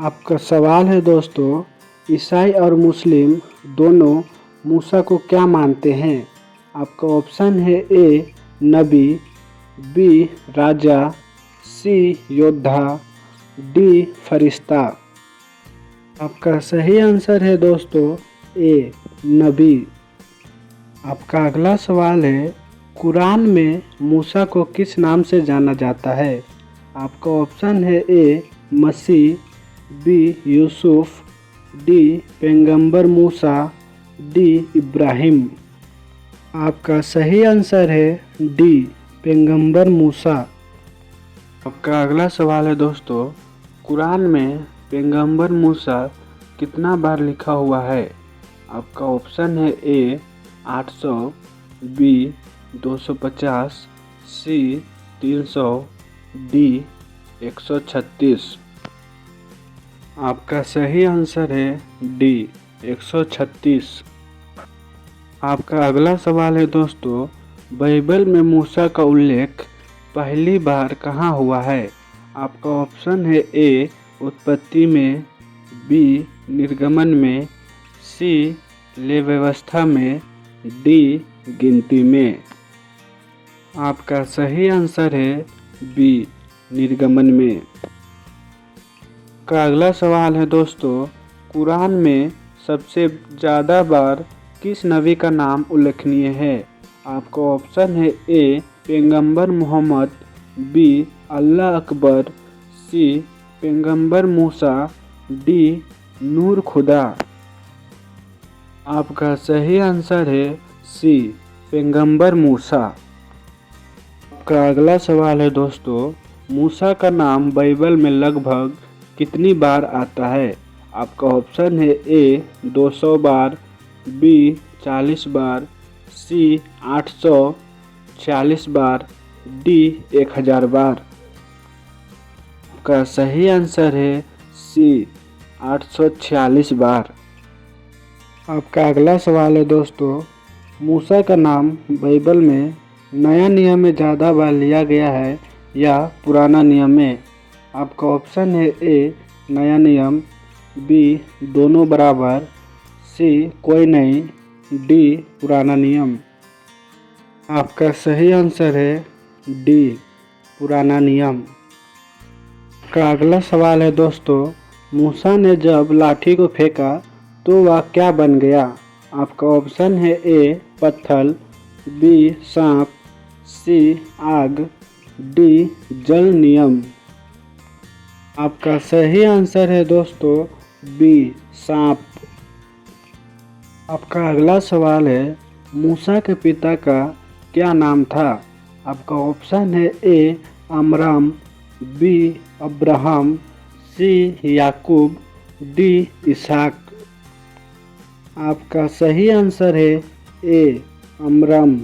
आपका सवाल है दोस्तों, ईसाई और मुस्लिम दोनों मूसा को क्या मानते हैं। आपका ऑप्शन है ए नबी, बी राजा, सी योद्धा, डी फरिश्ता। आपका सही आंसर है दोस्तों ए नबी। आपका अगला सवाल है, कुरान में मूसा को किस नाम से जाना जाता है। आपका ऑप्शन है ए मसीह, बी यूसुफ, डी पैगंबर मूसा, डी इब्राहिम। आपका सही आंसर है डी पैगंबर मूसा। आपका अगला सवाल है दोस्तों, कुरान में पैगंबर मूसा कितना बार लिखा हुआ है। आपका ऑप्शन है ए 800, बी 250, सी 300, डी 136। आपका सही आंसर है डी 136। आपका अगला सवाल है दोस्तों, बाइबल में मूसा का उल्लेख पहली बार कहाँ हुआ है। आपका ऑप्शन है ए उत्पत्ति में, बी निर्गमन में, सी ले व्यवस्था में, डी गिनती में। आपका सही आंसर है बी निर्गमन में। का अगला सवाल है दोस्तों, कुरान में सबसे ज़्यादा बार किस नबी का नाम उल्लेखनीय है। आपका ऑप्शन है ए पैगंबर मोहम्मद, बी अल्लाह अकबर, सी पैगंबर मूसा, डी नूर खुदा। आपका सही आंसर है सी पैगंबर मूसा। आपका अगला सवाल है दोस्तों, मूसा का नाम बाइबल में लगभग कितनी बार आता है। आपका ऑप्शन है ए 200 बार, बी 40 बार, सी 846 बार, डी 1000 बार। आपका सही आंसर है सी 846 बार। आपका अगला सवाल है दोस्तों, मूसा का नाम बाइबल में नया नियम में ज़्यादा बार लिया गया है या पुराना नियम में। आपका ऑप्शन है ए नया नियम, बी दोनों बराबर, सी कोई नहीं, डी पुराना नियम। आपका सही आंसर है डी पुराना नियम। का अगला सवाल है दोस्तों, मूसा ने जब लाठी को फेंका तो वह क्या बन गया। आपका ऑप्शन है ए पत्थर, बी सांप, सी आग, डी जल नियम। आपका सही आंसर है दोस्तों बी सांप। आपका अगला सवाल है, मूसा के पिता का क्या नाम था। आपका ऑप्शन है ए अमराम, बी अब्राहम, सी याकूब, डी इसहाक। आपका सही आंसर है ए अमराम।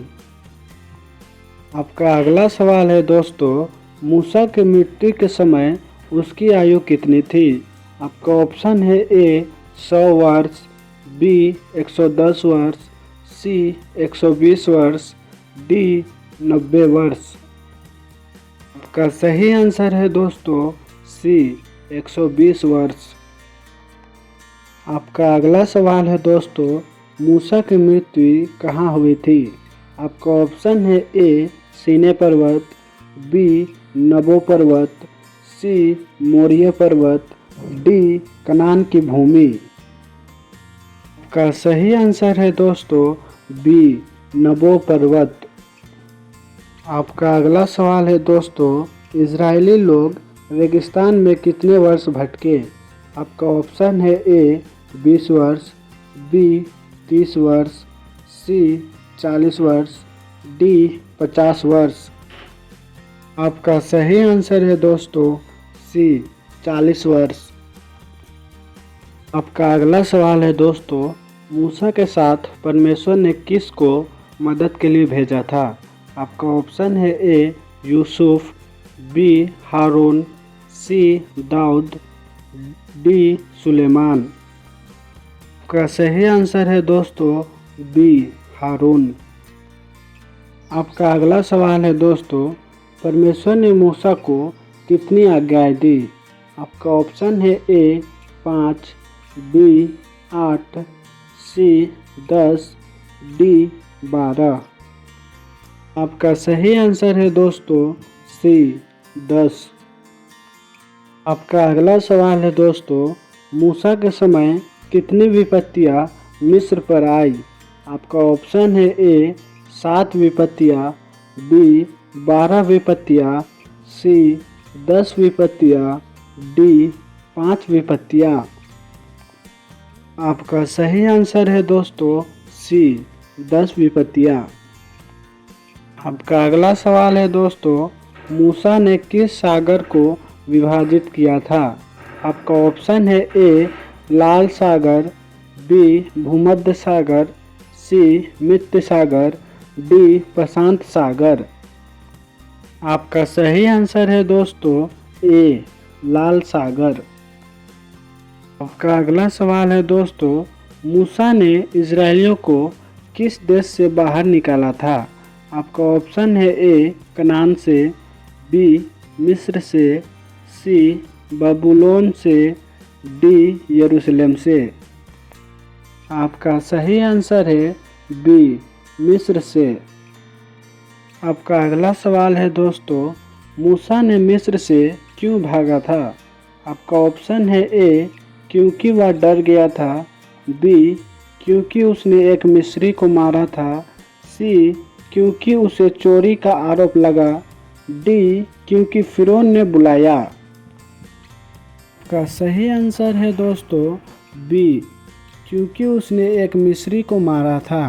आपका अगला सवाल है दोस्तों, मूसा की मृत्यु के समय उसकी आयु कितनी थी। आपका ऑप्शन है ए 100 वर्ष, बी 110 वर्ष, सी 120 वर्ष, डी 90 वर्ष। आपका सही आंसर है दोस्तों सी 120 वर्ष। आपका अगला सवाल है दोस्तों, मूसा की मृत्यु कहाँ हुई थी। आपका ऑप्शन है ए सीनै पर्वत, बी नबो पर्वत, सी मोरिया पर्वत, डी कनान की भूमि। आपका सही आंसर है दोस्तों बी नबो पर्वत। आपका अगला सवाल है दोस्तों, इजरायली लोग रेगिस्तान में कितने वर्ष भटके। आपका ऑप्शन है ए 20 वर्ष, बी 30 वर्ष, सी 40 वर्ष, डी 50 वर्ष। आपका सही आंसर है दोस्तों सी 40 वर्ष। आपका अगला सवाल है दोस्तों, मूसा के साथ परमेश्वर ने किस को मदद के लिए भेजा था। आपका ऑप्शन है ए यूसुफ, बी हारून, सी दाऊद, डी सुलेमान। आपका सही आंसर है दोस्तों बी हारून। आपका अगला सवाल है दोस्तों, परमेश्वर ने मूसा को कितनी आज्ञाएं दी। आपका ऑप्शन है ए 5, बी 8, सी 10, डी 12। आपका सही आंसर है दोस्तों सी 10। आपका अगला सवाल है दोस्तों, मूसा के समय कितनी विपत्तियां मिस्र पर आई? आपका ऑप्शन है ए 7 विपत्तियां, बी 12 विपत्तियां, सी 10 विपत्तियां, डी 5 विपत्तियां। आपका सही आंसर है दोस्तों सी 10 विपत्तियां। आपका अगला सवाल है दोस्तों, मूसा ने किस सागर को विभाजित किया था? आपका ऑप्शन है ए लाल सागर, बी भूमध्य सागर, सी मध्य सागर, डी प्रशांत सागर। आपका सही आंसर है दोस्तों ए लाल सागर। आपका अगला सवाल है दोस्तों, मूसा ने इजरायलियों को किस देश से बाहर निकाला था? आपका ऑप्शन है ए कनान से, बी मिस्र से, सी बबुलोन से, डी यरूशलेम से। आपका सही आंसर है बी मिस्र से। आपका अगला सवाल है दोस्तों, मूसा ने मिस्र से क्यों भागा था? आपका ऑप्शन है ए क्योंकि वह डर गया था, बी क्योंकि उसने एक मिस्री को मारा था, सी क्योंकि उसे चोरी का आरोप लगा, डी क्योंकि फिरौन ने बुलाया। का सही आंसर है दोस्तों बी क्योंकि उसने एक मिस्री को मारा था।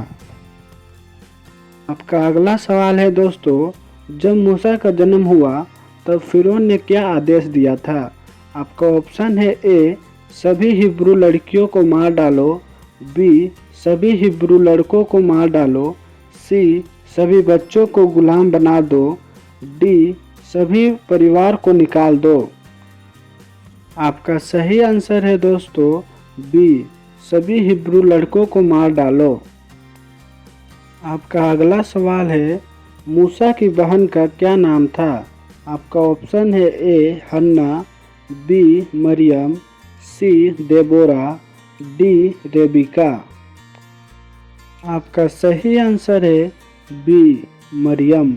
आपका अगला सवाल है दोस्तों, जब मूसा का जन्म हुआ तब फिरौन ने क्या आदेश दिया था? आपका ऑप्शन है ए सभी हिब्रू लड़कियों को मार डालो, बी सभी हिब्रू लड़कों को मार डालो, सी सभी बच्चों को गुलाम बना दो, डी सभी परिवार को निकाल दो। आपका सही आंसर है दोस्तों बी सभी हिब्रू लड़कों को मार डालो। आपका अगला सवाल है, मूसा की बहन का क्या नाम था? आपका ऑप्शन है ए हन्ना, बी मरियम, सी देबोरा, डी रेबिका। आपका सही आंसर है बी मरियम।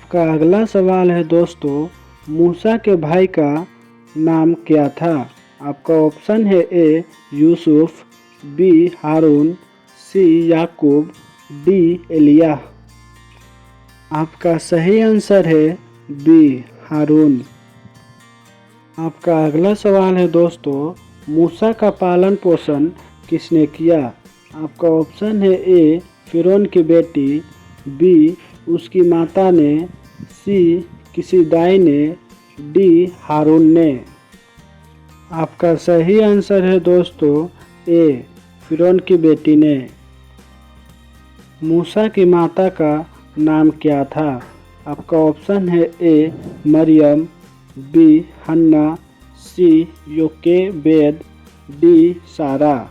आपका अगला सवाल है दोस्तों, मूसा के भाई का नाम क्या था? आपका ऑप्शन है ए यूसुफ, बी हारून, सी याकूब, डी एलिया। आपका सही आंसर है बी हारून। आपका अगला सवाल है दोस्तों, मूसा का पालन पोषण किसने किया? आपका ऑप्शन है ए फिरौन की बेटी, बी उसकी माता ने, सी किसी दाई ने, डी हारून ने। आपका सही आंसर है दोस्तों ए फिरौन की बेटी ने। मूसा की माता का नाम क्या था? आपका ऑप्शन है ए मरियम, बी हन्ना, सी योकेबेद, डी सारा।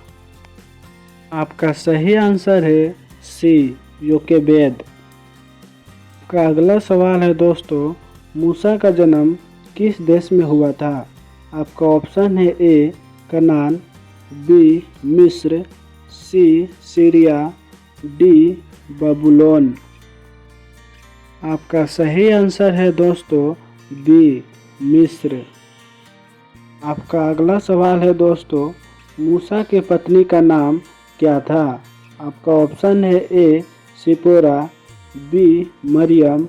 आपका सही आंसर है सी योकेबेद। आपका अगला सवाल है दोस्तों, मूसा का जन्म किस देश में हुआ था? आपका ऑप्शन है ए कनान, बी मिस्र, सी सीरिया, डी बबुलोन। आपका सही आंसर है दोस्तों बी मिस्र। आपका अगला सवाल है दोस्तों, मूसा की पत्नी का नाम क्या था? आपका ऑप्शन है ए सिपोरा, बी मरियम,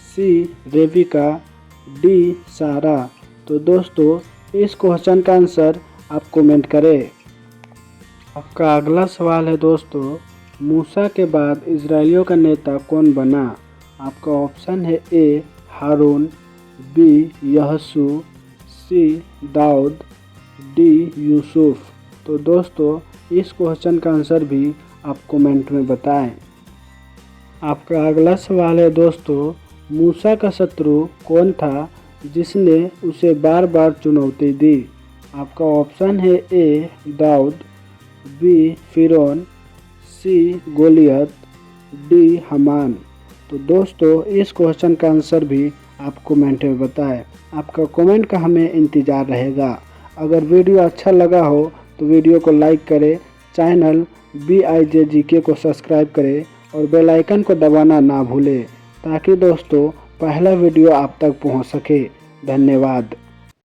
सी रेबिका, डी सारा। तो दोस्तों इस क्वेश्चन का आंसर आप कमेंट करें। आपका अगला सवाल है दोस्तों, मूसा के बाद इजरायलियों का नेता कौन बना? आपका ऑप्शन है ए हारून, बी यहोशू, सी दाऊद, डी यूसुफ। तो दोस्तों इस क्वेश्चन का आंसर भी आप कमेंट में बताएं। आपका अगला सवाल है दोस्तों, मूसा का शत्रु कौन था जिसने उसे बार बार चुनौती दी? आपका ऑप्शन है ए दाऊद, बी फिरौन, सी गोलियत, डी हमान। तो दोस्तों इस क्वेश्चन का आंसर भी आप कमेंट में बताएं। आपका कमेंट का हमें इंतज़ार रहेगा। अगर वीडियो अच्छा लगा हो तो वीडियो को लाइक करें, चैनल BIJGK को सब्सक्राइब करें और बेल आइकन को दबाना ना भूलें ताकि दोस्तों पहला वीडियो आप तक पहुंच सके। धन्यवाद।